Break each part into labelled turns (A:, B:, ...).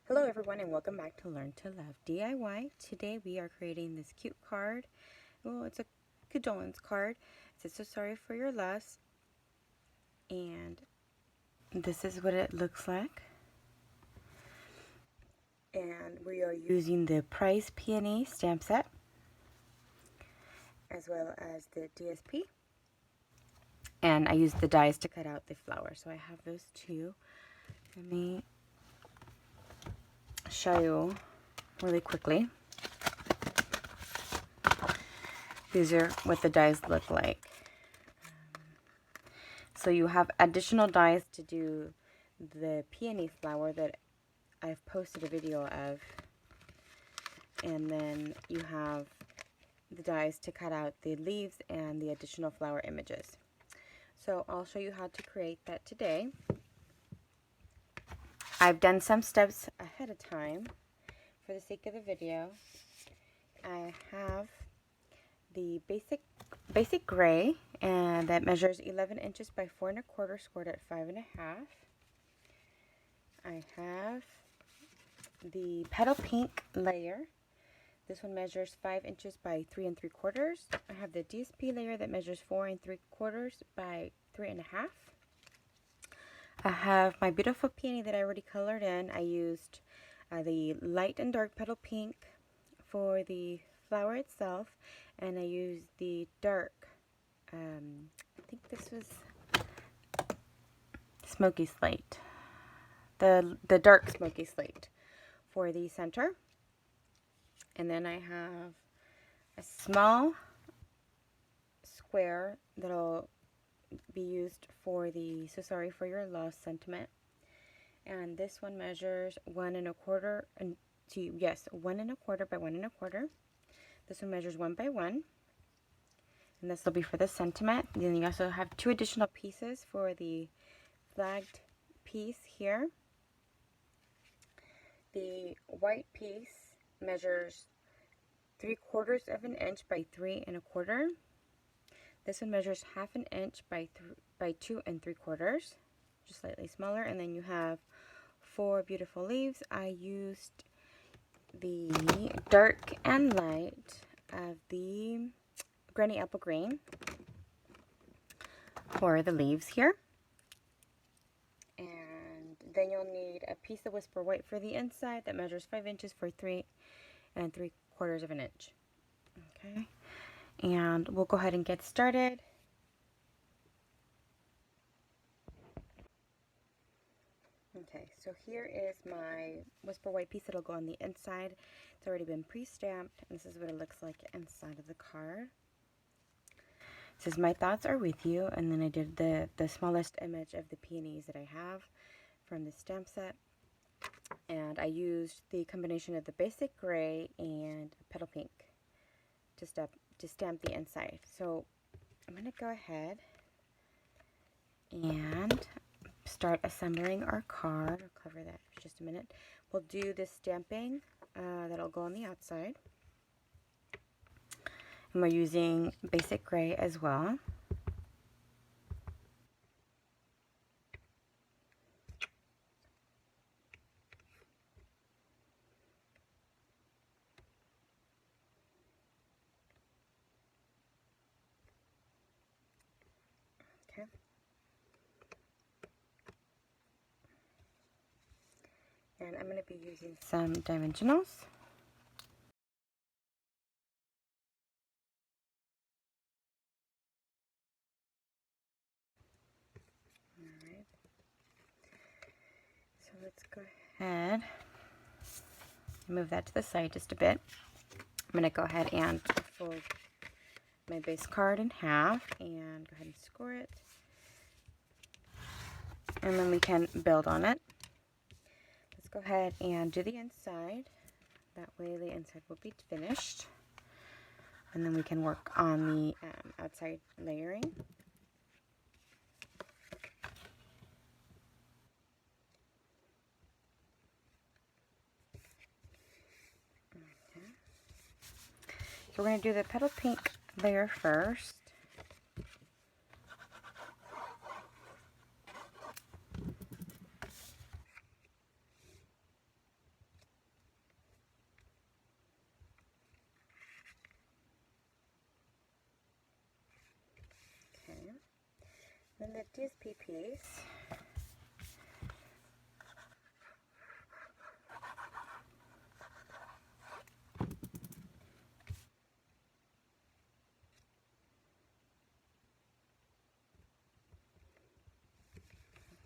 A: Hello everyone and welcome back to Learn to Love DIY. Today we are creating this cute card. Well, it's a condolence card. It says, "So sorry for your loss." And this is what it looks like. And we are using the Prized Peony stamp set, as well as the DSP. And I used the dies to cut out the flower. So I have those two. Let me show you really quickly. These are what the dies look like. So you have additional dies to do the peony flower that I've posted a video of. And then you have the dies to cut out the leaves and the additional flower images. So I'll show you how to create that today. I've done some steps ahead of time for the sake of the video. I have the basic gray, and that measures 11 inches by 4 1/4, scored at 5 1/2. I have the petal pink layer. This one measures 5 inches by 3 3/4. I have the DSP layer that measures 4 3/4 by 3 1/2. I have my beautiful peony that I already colored in. I used the light and dark petal pink for the flower itself, and I used the dark, I think this was smoky slate, the dark smoky slate for the center. And then I have a small square that'll be used for the "So sorry for your loss" sentiment. And this one measures 1 1/4 and 1 1/4 by 1 1/4. This one measures 1 by 1. And this will be for the sentiment. And then you also have 2 additional pieces for the flagged piece here. The white piece measures 3/4 of an inch by 3 1/4. This one measures 1/2 inch by 2 3/4, just slightly smaller. And then you have 4 beautiful leaves. I used the dark and light of the Granny Apple Green for the leaves here. And then you'll need a piece of Whisper White for the inside that measures 5 inches for 3 3/4 of an inch. Okay, and we'll go ahead and get started. Okay, so here is my Whisper White piece that'll go on the inside. It's already been pre-stamped, and this is what it looks like inside of the card. It says, "My thoughts are with you," and then I did the smallest image of the peonies that I have from the stamp set. And I used the combination of the basic gray and petal pink to stamp the inside. So I'm going to go ahead and start assembling our card. I'll cover that for just a minute. We'll do this stamping that'll go on the outside. And we're using basic gray as well. Okay. And I'm going to be using some dimensionals. Alright. So let's go ahead, move that to the side just a bit. I'm going to go ahead and fold my base card in half and go ahead and score it. And then we can build on it. Let's go ahead and do the inside. That way the inside will be finished. And then we can work on the outside layering. Okay. So we're going to do the petal pink layer first. the DSP piece.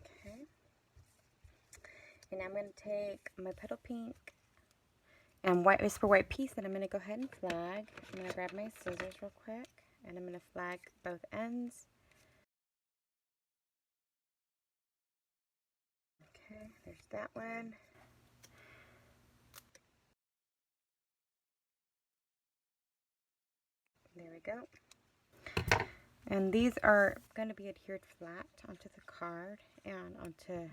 A: Okay. And I'm going to take my petal pink and white whisper white piece, and I'm going to go ahead and flag. I'm going to grab my scissors real quick, and I'm going to flag both ends. Okay, there's that one. There we go. And these are going to be adhered flat onto the card and onto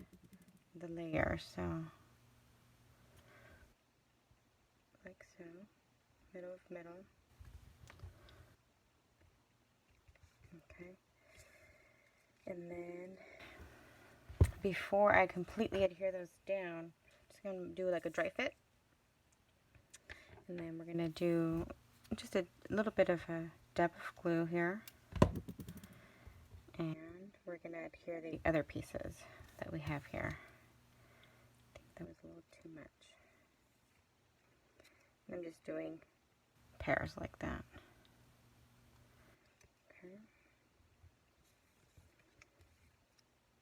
A: the layer, so like so, middle of middle. Okay. And then before I completely adhere those down, I'm just going to do like a dry fit. And then we're going to do just a little bit of a dab of glue here. And we're going to adhere the other pieces that we have here. I think that was a little too much. I'm just doing pairs like that. Okay.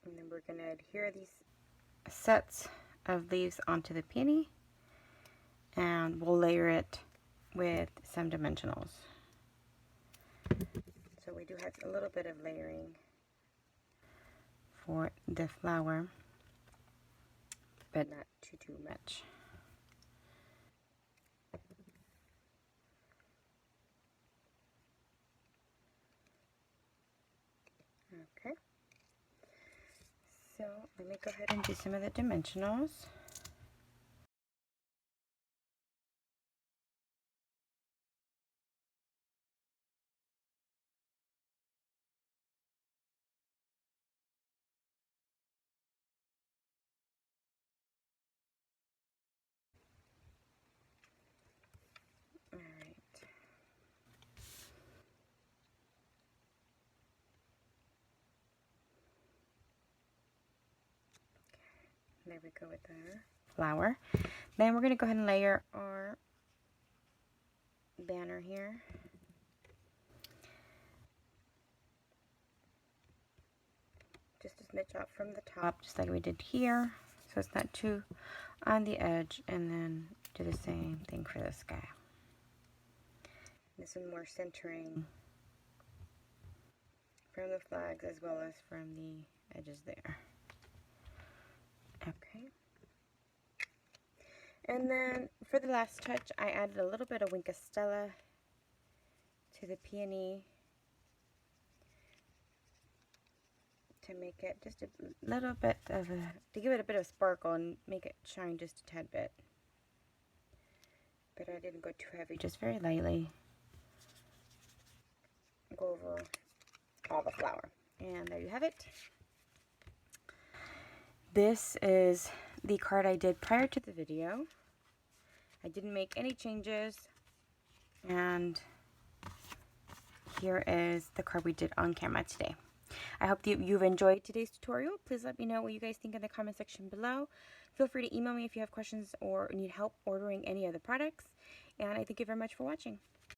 A: And then we're going to adhere these sets of leaves onto the peony, and we'll layer it with some dimensionals. So we do have a little bit of layering for the flower, but not too much. Okay. So let me go ahead and do some of the dimensionals. All right. There we go with our flower. Then we're going to go ahead and layer our banner here. Just a smidge out from the top, just like we did here, so it's not too on the edge, and then do the same thing for this guy. This one more centering from the flags as well as from the edges there. Okay. And then for the last touch, I added a little bit of Wink Stella to the peony to make it just a little bit of a, to give it a bit of sparkle and make it shine just a tad bit. But I didn't go too heavy, just very lightly go over all the flower. And there you have it. This is the card I did prior to the video. I didn't make any changes, and here is the card we did on camera today. I hope that you've enjoyed today's tutorial. Please let me know what you guys think in the comment section below. Feel free to email me if you have questions or need help ordering any of the products. And I thank you very much for watching.